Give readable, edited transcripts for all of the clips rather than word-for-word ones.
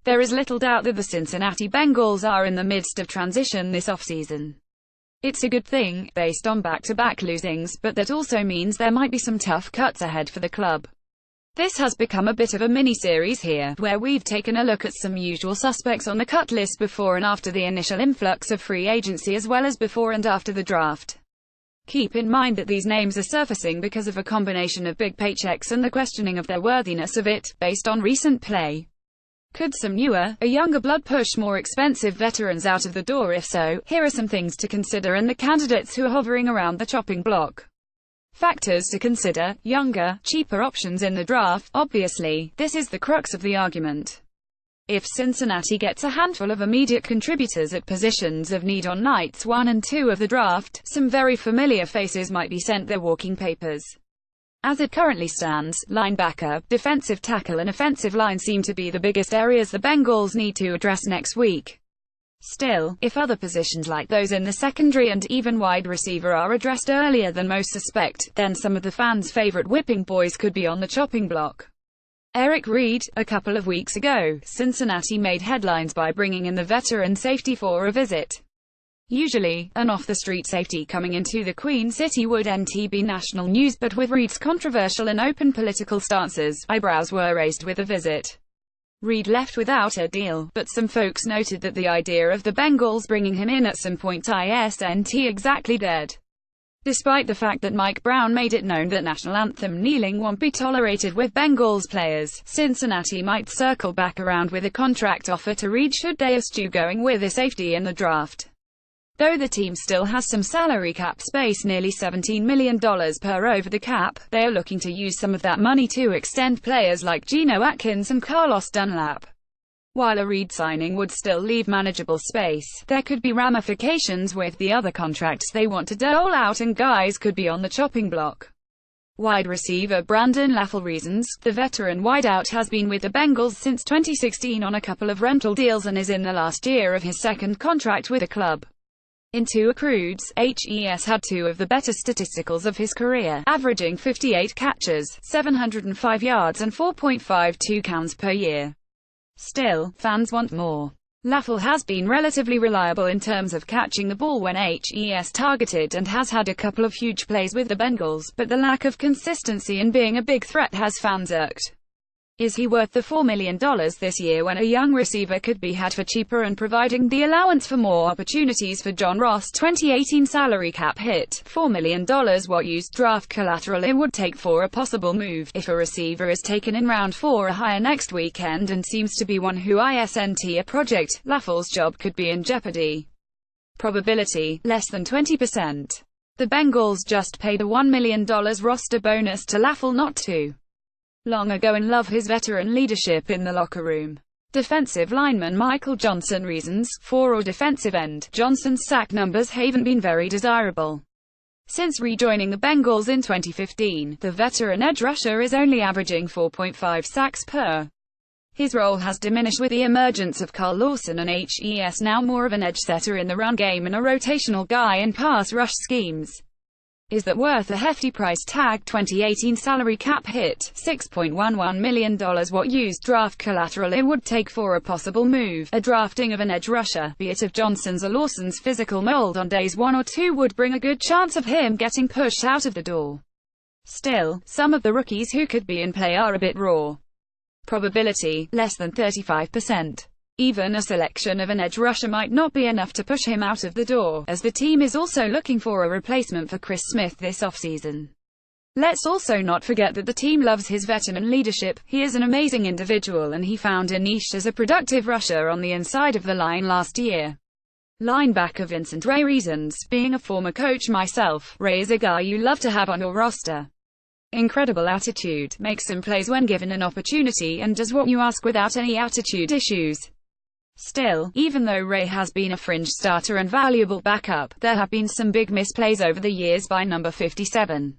There is little doubt that the Cincinnati Bengals are in the midst of transition this offseason. It's a good thing, based on back-to-back losings, but that also means there might be some tough cuts ahead for the club. This has become a bit of a mini-series here, where we've taken a look at some usual suspects on the cut list before and after the initial influx of free agency as well as before and after the draft. Keep in mind that these names are surfacing because of a combination of big paychecks and the questioning of their worthiness of it, based on recent play. Could some newer, a younger blood push more expensive veterans out of the door? If so, here are some things to consider and the candidates who are hovering around the chopping block. Factors to consider: younger, cheaper options in the draft. Obviously, this is the crux of the argument. If Cincinnati gets a handful of immediate contributors at positions of need on nights 1 and 2 of the draft, some very familiar faces might be sent their walking papers. As it currently stands, linebacker, defensive tackle and offensive line seem to be the biggest areas the Bengals need to address next week. Still, if other positions like those in the secondary and even wide receiver are addressed earlier than most suspect, then some of the fans' favorite whipping boys could be on the chopping block. Eric Reid. A couple of weeks ago, Cincinnati made headlines by bringing in the veteran safety for a visit. Usually, an off-the-street safety coming into the Queen City wouldn't be national news, but with Reid's controversial and open political stances, eyebrows were raised with the visit. Reid left without a deal, but some folks noted that the idea of the Bengals bringing him in at some point isn't exactly dead. Despite the fact that Mike Brown made it known that national anthem kneeling won't be tolerated with Bengals players, Cincinnati might circle back around with a contract offer to Reid should they eschew going with a safety in the draft. Though the team still has some salary cap space, nearly $17 million per over the cap, they are looking to use some of that money to extend players like Geno Atkins and Carlos Dunlap. While a Reid signing would still leave manageable space, there could be ramifications with the other contracts they want to dole out and guys could be on the chopping block. Wide receiver Brandon LaFleur. Reasons: the veteran wideout has been with the Bengals since 2016 on a couple of rental deals and is in the last year of his second contract with the club. In 2 accrueds, HES had 2 of the better statisticals of his career, averaging 58 catches, 705 yards and 4.5 touchdowns per year. Still, fans want more. LaFleur has been relatively reliable in terms of catching the ball when HES targeted and has had a couple of huge plays with the Bengals, but the lack of consistency in being a big threat has fans irked. Is he worth the $4 million this year when a young receiver could be had for cheaper, and providing the allowance for more opportunities for John Ross? 2018 salary cap hit, $4 million. What used draft collateral it would take for a possible move? If a receiver is taken in round 4 or higher next weekend and seems to be one who isn't a project, LaFleur's job could be in jeopardy. Probability: less than 20%. The Bengals just paid a $1 million roster bonus to LaFleur not too long ago and love his veteran leadership in the locker room. Defensive lineman Michael Johnson. Reasons: for or defensive end, Johnson's sack numbers haven't been very desirable. Since rejoining the Bengals in 2015, the veteran edge rusher is only averaging 4.5 sacks per. His role has diminished with the emergence of Carl Lawson and HES now more of an edge setter in the run game and a rotational guy in pass rush schemes. Is that worth a hefty price tag? 2018 salary cap hit, $6.11 million. What used draft collateral it would take for a possible move? A drafting of an edge rusher, be it of Johnson's or Lawson's physical mold on days 1 or 2 would bring a good chance of him getting pushed out of the door. Still, some of the rookies who could be in play are a bit raw. Probability: less than 35%. Even a selection of an edge rusher might not be enough to push him out of the door, as the team is also looking for a replacement for Chris Smith this offseason. Let's also not forget that the team loves his veteran leadership. He is an amazing individual and he found a niche as a productive rusher on the inside of the line last year. Linebacker Vincent Ray. Reasons: being a former coach myself, Ray is a guy you love to have on your roster. Incredible attitude, makes some plays when given an opportunity and does what you ask without any attitude issues. Still, even though Ray has been a fringe starter and valuable backup, there have been some big misplays over the years by number 57.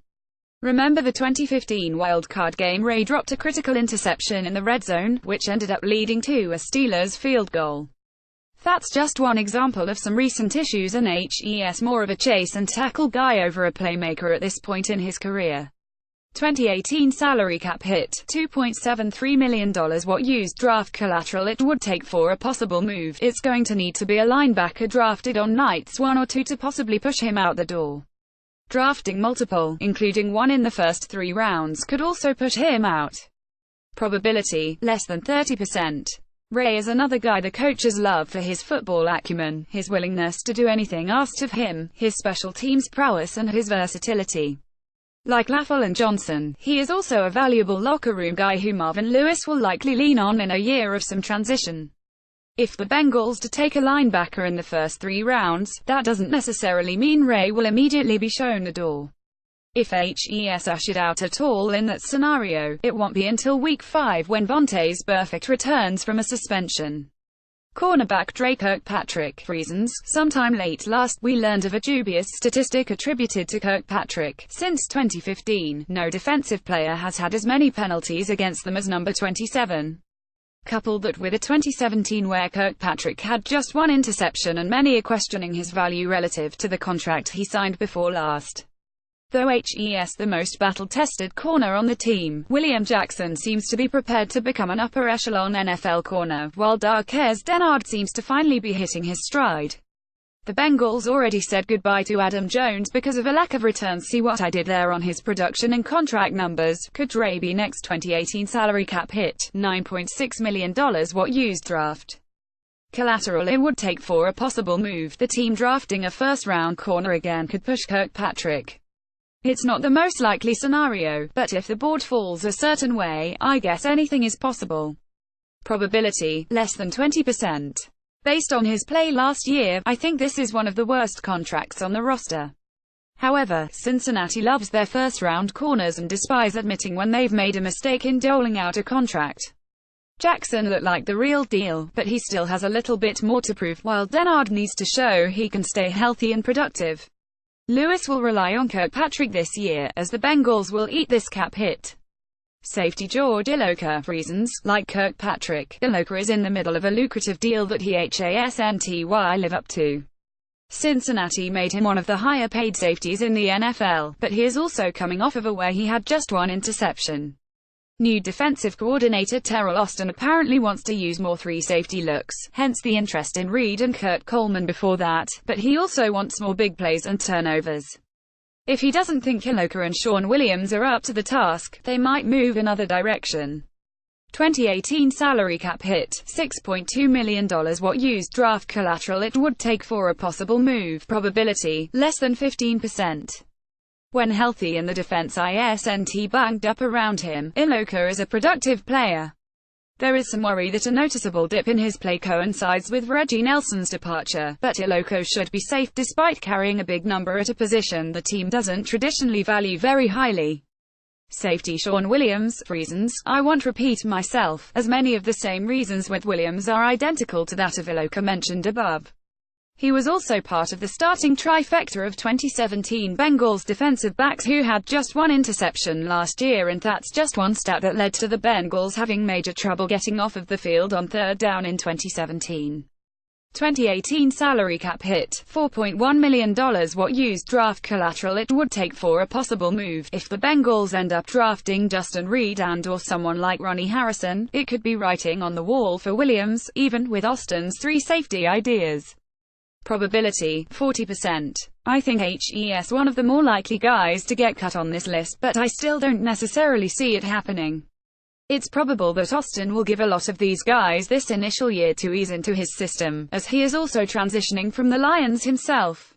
Remember the 2015 wildcard game? Ray dropped a critical interception in the red zone, which ended up leading to a Steelers field goal. That's just one example of some recent issues, and HES more of a chase and tackle guy over a playmaker at this point in his career. 2018 salary cap hit, $2.73 million. What used draft collateral it would take for a possible move? It's going to need to be a linebacker drafted on nights 1 or 2 to possibly push him out the door. Drafting multiple, including one in the first 3 rounds, could also push him out. Probability, less than 30%. Ray is another guy the coaches love for his football acumen, his willingness to do anything asked of him, his special teams prowess and his versatility. Like Laffel and Johnson, he is also a valuable locker room guy who Marvin Lewis will likely lean on in a year of some transition. If the Bengals do take a linebacker in the first 3 rounds, that doesn't necessarily mean Ray will immediately be shown the door. If HES ushered out at all in that scenario, it won't be until week 5 when Vontaze Burfict returns from a suspension. Cornerback Dre Kirkpatrick. Reasons. Sometime late last, we learned of a dubious statistic attributed to Kirkpatrick. Since 2015, no defensive player has had as many penalties against them as number 27. Couple that with a 2017 where Kirkpatrick had just 1 interception and many are questioning his value relative to the contract he signed before last. Though HES the most battle-tested corner on the team, William Jackson seems to be prepared to become an upper-echelon NFL corner, while Darqueze Dennard seems to finally be hitting his stride. The Bengals already said goodbye to Adam Jones because of a lack of returns. See what I did there on his production and contract numbers. Could Dre be next? 2018 salary cap hit, $9.6 million. What used draft collateral it would take for a possible move? The team drafting a first-round corner again could push Kirkpatrick. It's not the most likely scenario, but if the board falls a certain way, I guess anything is possible. Probability, less than 20%. Based on his play last year, I think this is one of the worst contracts on the roster. However, Cincinnati loves their first-round corners and despise admitting when they've made a mistake in doling out a contract. Jackson looked like the real deal, but he still has a little bit more to prove, while Dennard needs to show he can stay healthy and productive. Lewis will rely on Kirkpatrick this year, as the Bengals will eat this cap hit. Safety George Iloka. Reasons. Like Kirkpatrick, Iloka is in the middle of a lucrative deal that he hasn't live up to. Cincinnati made him one of the higher-paid safeties in the NFL, but he is also coming off of a where he had just 1 interception. New defensive coordinator Terrell Austin apparently wants to use more 3 safety looks, hence the interest in Reed and Kurt Coleman before that, but he also wants more big plays and turnovers. If he doesn't think Iloka and Sean Williams are up to the task, they might move another direction. 2018 salary cap hit, $6.2 million. What used draft collateral it would take for a possible move? Probability, less than 15%. When healthy and the defense isn't banged up around him, Iloka is a productive player. There is some worry that a noticeable dip in his play coincides with Reggie Nelson's departure, but Iloka should be safe despite carrying a big number at a position the team doesn't traditionally value very highly. Safety Sean Williams. Reasons. I won't repeat myself, as many of the same reasons with Williams are identical to that of Iloka mentioned above. He was also part of the starting trifecta of 2017 Bengals defensive backs who had just 1 interception last year, and that's just one stat that led to the Bengals having major trouble getting off of the field on 3rd down in 2017. 2018 salary cap hit, $4.1 million. What used draft collateral it would take for a possible move? If the Bengals end up drafting Justin Reed and or someone like Ronnie Harrison, it could be writing on the wall for Williams, even with Austin's 3 safety ideas. Probability, 40%. I think HES one of the more likely guys to get cut on this list, but I still don't necessarily see it happening. It's probable that Austin will give a lot of these guys this initial year to ease into his system, as he is also transitioning from the Lions himself.